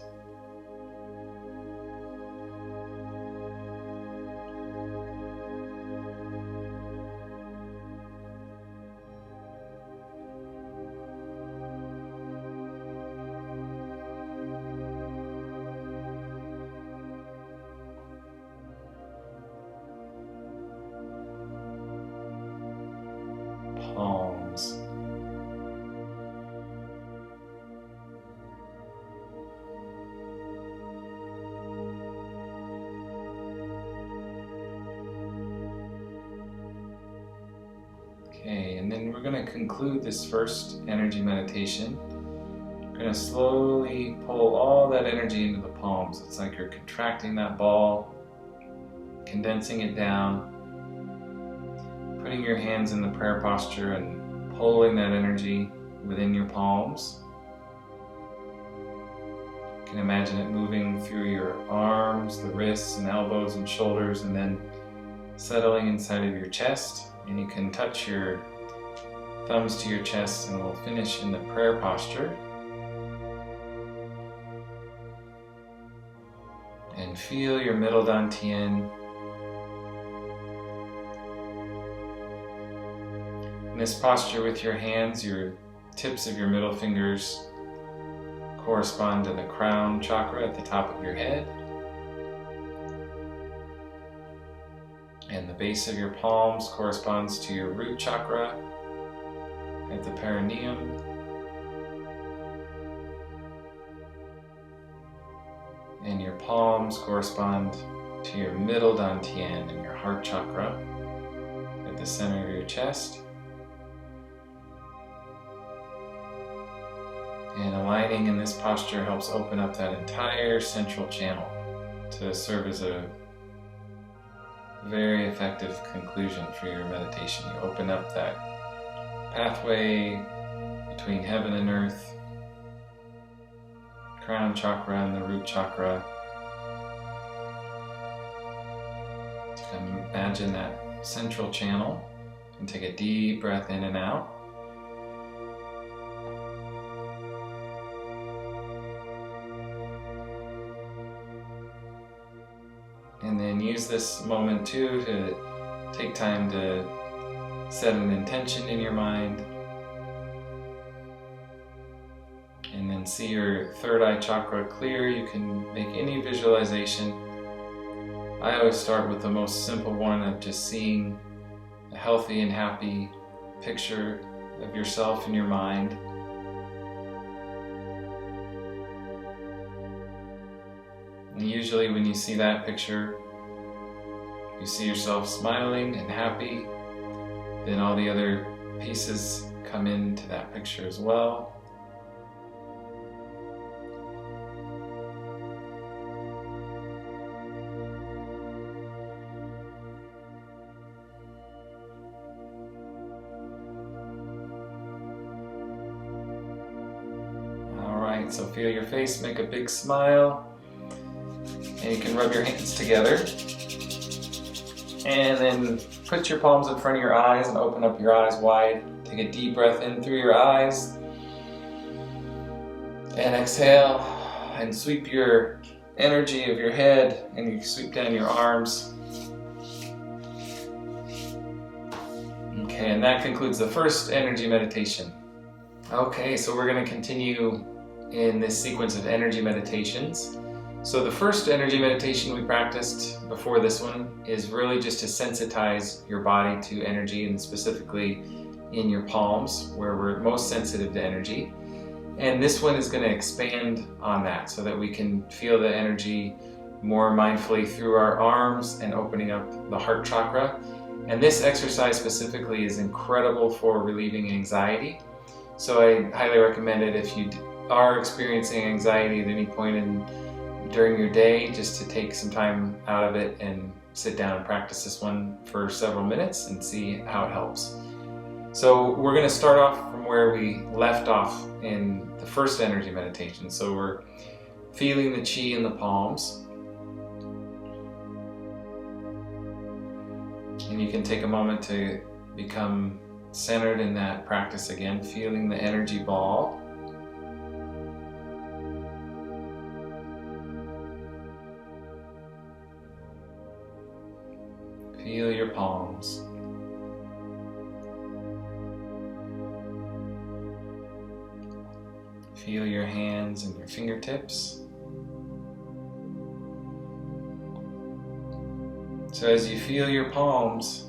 Palms. Okay, and then we're going to conclude this first energy meditation. We're going to slowly pull all that energy into the palms. It's like you're contracting that ball, condensing it down, putting your hands in the prayer posture and pulling that energy within your palms. You can imagine it moving through your arms, the wrists and elbows and shoulders, and then settling inside of your chest. And you can touch your thumbs to your chest, and we'll finish in the prayer posture. And feel your middle dantian. In this posture with your hands, your tips of your middle fingers correspond to the crown chakra at the top of your head. And the base of your palms corresponds to your root chakra at the perineum. And your palms correspond to your middle dantian and your heart chakra at the center of your chest. And aligning in this posture helps open up that entire central channel to serve as a very effective conclusion for your meditation. You open up that pathway between heaven and earth, crown chakra and the root chakra. You can imagine that central channel and take a deep breath in and out. And then use this moment too to take time to set an intention in your mind. And then see your third eye chakra clear. You can make any visualization. I always start with the most simple one of just seeing a healthy and happy picture of yourself in your mind. And usually when you see that picture, you see yourself smiling and happy, then all the other pieces come into that picture as well. Alright, so feel your face, make a big smile. And you can rub your hands together. And then put your palms in front of your eyes and open up your eyes wide. Take a deep breath in through your eyes. And exhale and sweep your energy of your head and you sweep down your arms. Okay, and that concludes the first energy meditation. Okay, so we're going to continue in this sequence of energy meditations. So the first energy meditation we practiced before this one is really just to sensitize your body to energy, and specifically in your palms where we're most sensitive to energy. And this one is going to expand on that so that we can feel the energy more mindfully through our arms and opening up the heart chakra. And this exercise specifically is incredible for relieving anxiety. So I highly recommend it if you are experiencing anxiety at any point during your day, just to take some time out of it and sit down and practice this one for several minutes and see how it helps. So we're going to start off from where we left off in the first energy meditation. So we're feeling the chi in the palms. And you can take a moment to become centered in that practice again, feeling the energy ball. Feel your palms. Feel your hands and your fingertips. So as you feel your palms,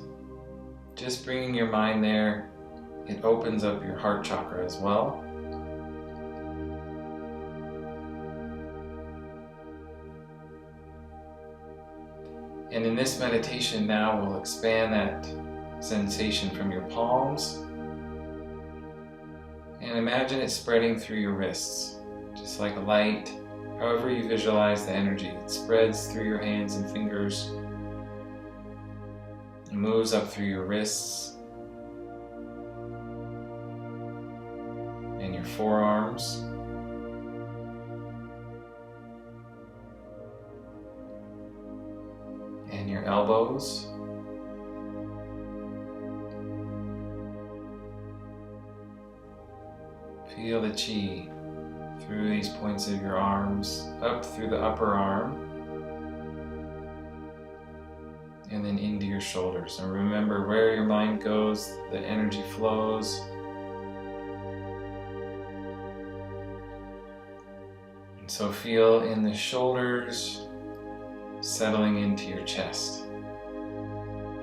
just bringing your mind there, it opens up your heart chakra as well. And in this meditation now, we'll expand that sensation from your palms and imagine it spreading through your wrists, just like a light. However you visualize the energy, it spreads through your hands and fingers and moves up through your wrists and your forearms. And your elbows. Feel the chi through these points of your arms, up through the upper arm, and then into your shoulders. And remember, where your mind goes, the energy flows. And so feel in the shoulders, settling into your chest.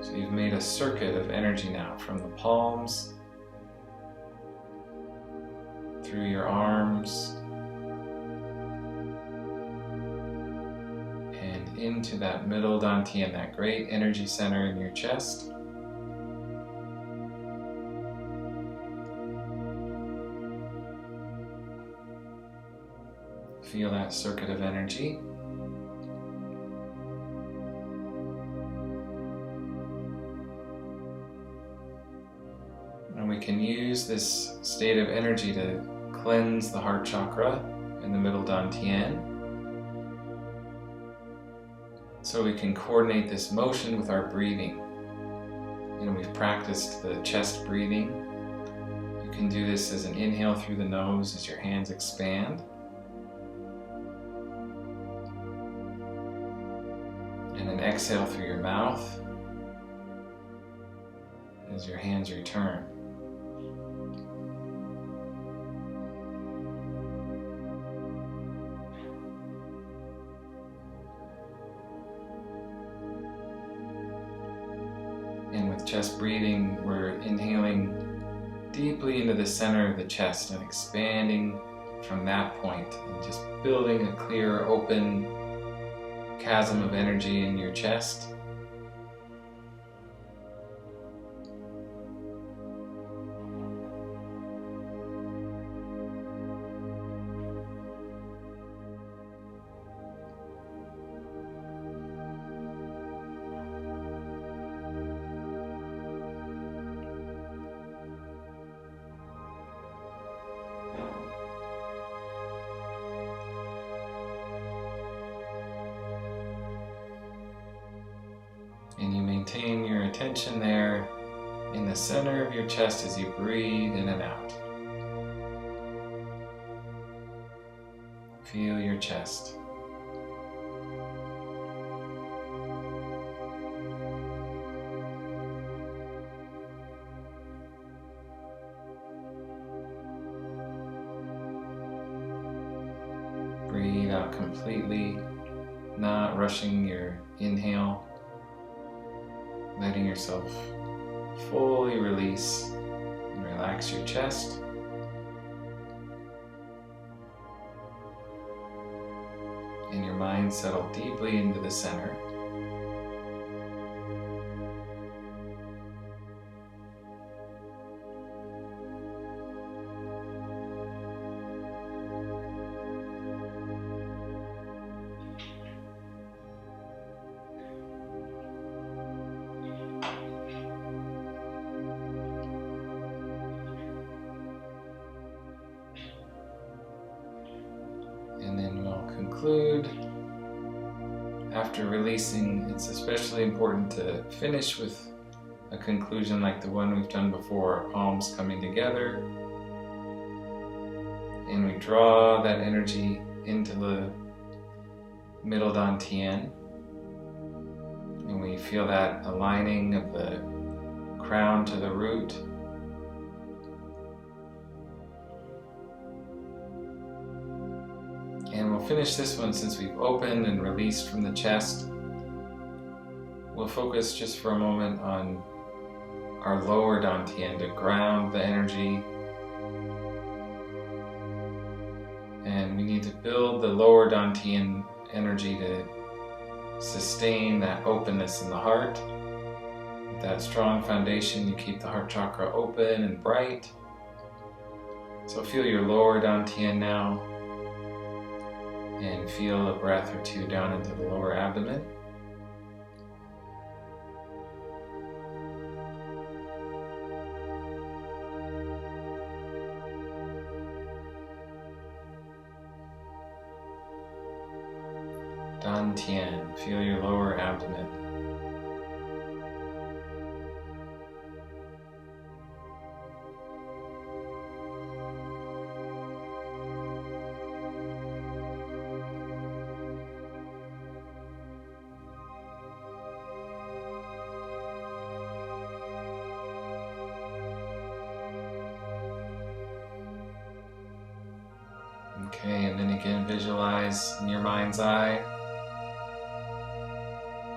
So you've made a circuit of energy now from the palms, through your arms, and into that middle dantian, that great energy center in your chest. Feel that circuit of energy. And we can use this state of energy to cleanse the heart chakra in the middle dantian. So we can coordinate this motion with our breathing. We've practiced the chest breathing. You can do this as an inhale through the nose as your hands expand. And an exhale through your mouth as your hands return. chest breathing, we're inhaling deeply into the center of the chest and expanding from that point and just building a clear, open chasm of energy in your chest. And you maintain your attention there in the center of your chest as you breathe in and out. Feel your chest. Breathe out completely, not rushing your inhale. Letting yourself fully release and relax your chest. And your mind settle deeply into the center. And then we'll conclude. After releasing, it's especially important to finish with a conclusion like the one we've done before, our palms coming together. And we draw that energy into the middle dantian. And we feel that aligning of the crown to the root. And we'll finish this one since we've opened and released from the chest. We'll focus just for a moment on our lower dantian to ground the energy. And we need to build the lower dantian energy to sustain that openness in the heart. With that strong foundation, you keep the heart chakra open and bright. So feel your lower dantian now. And feel a breath or two down into the lower abdomen. Dantian, feel your lower abdomen. Okay, and then again, visualize in your mind's eye.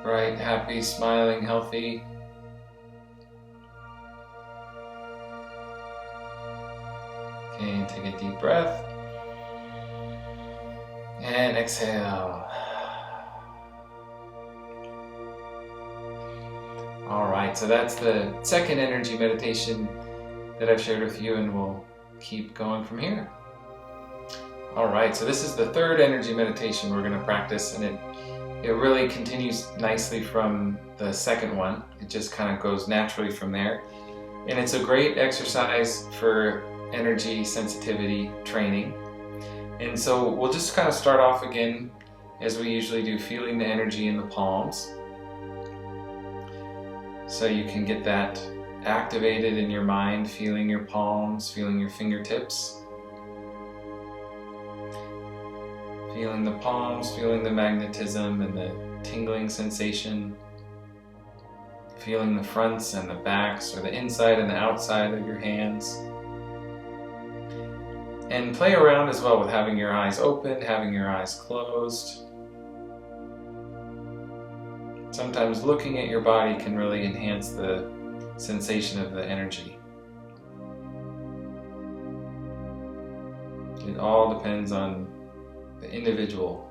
Bright, happy, smiling, healthy. Okay, and take a deep breath. And exhale. Alright, so that's the second energy meditation that I've shared with you, and we'll keep going from here. Alright, so this is the third energy meditation we're going to practice, and it really continues nicely from the second one. It just kind of goes naturally from there. And it's a great exercise for energy sensitivity training. And so we'll just kind of start off again, as we usually do, feeling the energy in the palms. So you can get that activated in your mind, feeling your palms, feeling your fingertips. Feeling the palms, feeling the magnetism and the tingling sensation. Feeling the fronts and the backs, or the inside and the outside of your hands. And play around as well with having your eyes open, having your eyes closed. Sometimes looking at your body can really enhance the sensation of the energy. It all depends on the individual.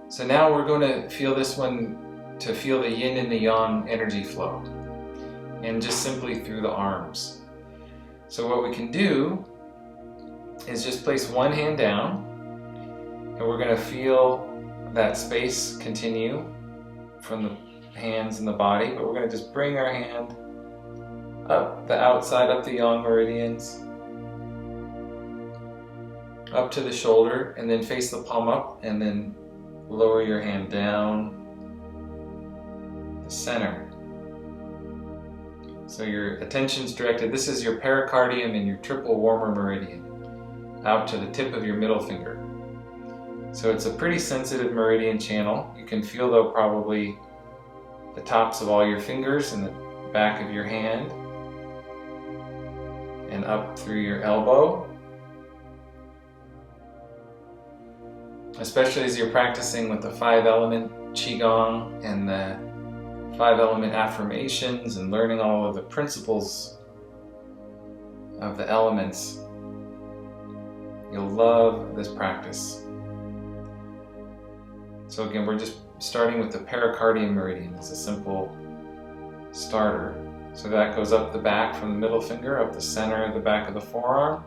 So now we're going to feel this one, to feel the yin and the yang energy flow, and just simply through the arms. So what we can do is just place one hand down, and we're going to feel that space continue from the hands and the body, but we're going to just bring our hand up the outside, up the yang meridians, up to the shoulder, and then face the palm up, and then lower your hand down the center. So your attention's directed, this is your pericardium and your triple warmer meridian, out to the tip of your middle finger. So it's a pretty sensitive meridian channel. You can feel, though, probably the tops of all your fingers and the back of your hand, and up through your elbow. Especially as you're practicing with the 5-element QiGong and the 5-element affirmations and learning all of the principles of the elements, you'll love this practice. So again, we're just starting with the pericardium meridian as a simple starter. So that goes up the back from the middle finger, up the center of the back of the forearm.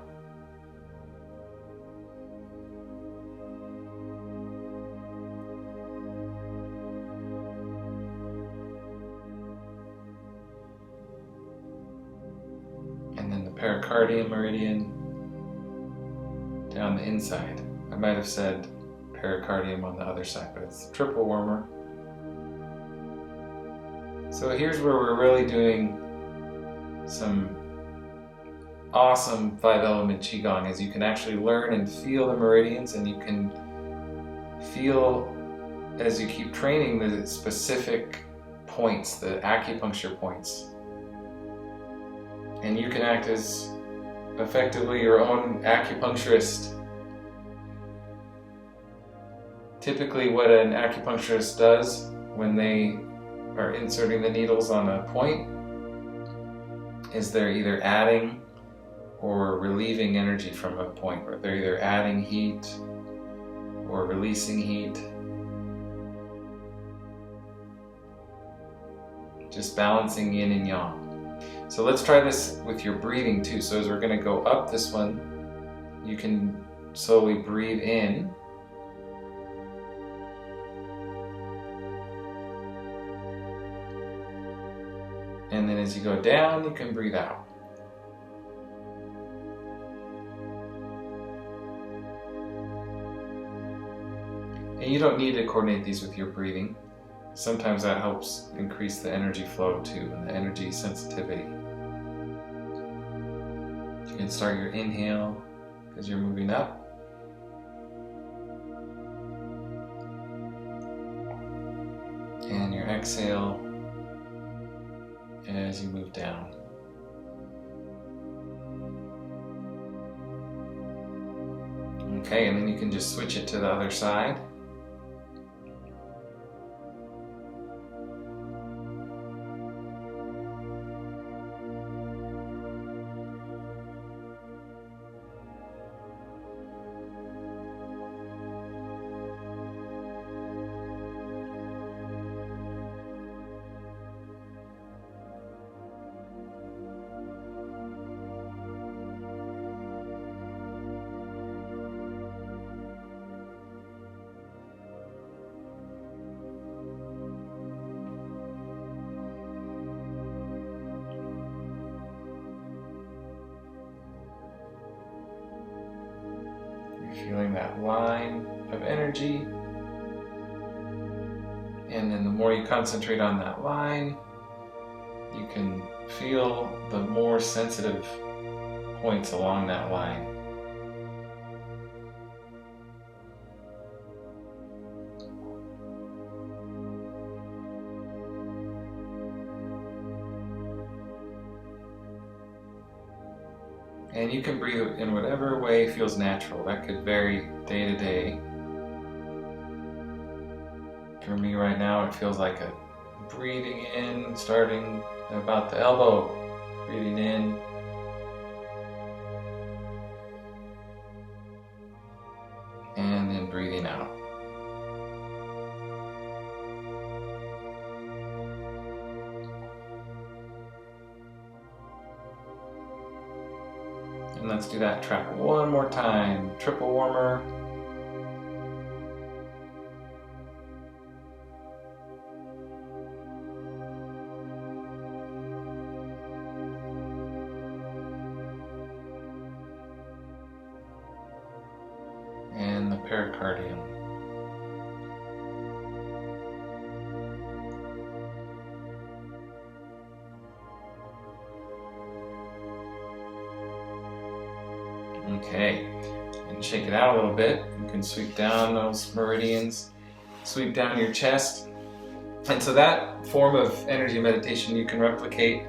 And then the pericardium meridian down the inside. I might have said pericardium on the other side, but it's triple warmer. So here's where we're really doing some awesome 5-element QiGong, is you can actually learn and feel the meridians, and you can feel, as you keep training, the specific points, the acupuncture points. And you can act as effectively your own acupuncturist. Typically what an acupuncturist does when they are inserting the needles on a point is they're either adding or relieving energy from a point, or they're either adding heat or releasing heat. Just balancing yin and yang. So let's try this with your breathing too. So as we're going to go up this one, you can slowly breathe in. And then as you go down, you can breathe out. And you don't need to coordinate these with your breathing. Sometimes that helps increase the energy flow too, and the energy sensitivity. You can start your inhale as you're moving up. And your exhale as you move down. Okay, and then you can just switch it to the other side. Feeling that line of energy, and then the more you concentrate on that line, you can feel the more sensitive points along that line. And you can breathe in whatever way feels natural. That could vary day to day. For me right now, it feels like a breathing in, starting about the elbow, Breathing in. And then breathing out. And let's do that trap one more time. Triple warmer. And the pericardium. Okay, and shake it out a little bit. You can sweep down those meridians, sweep down your chest. And so that form of energy meditation you can replicate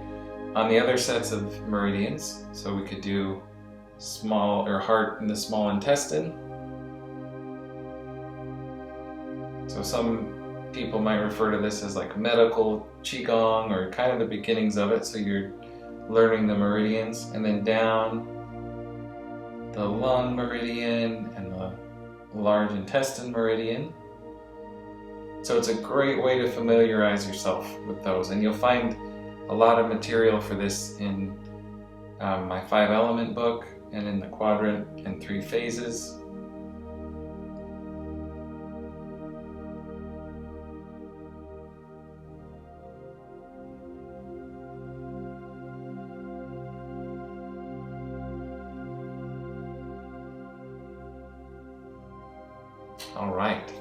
on the other sets of meridians. So we could do small or heart in the small intestine. So some people might refer to this as like medical QiGong, or kind of the beginnings of it. So you're learning the meridians, and then down the lung meridian and the large intestine meridian. So it's a great way to familiarize yourself with those, and you'll find a lot of material for this in my 5-element book and in the quadrant and 3 phases. All right.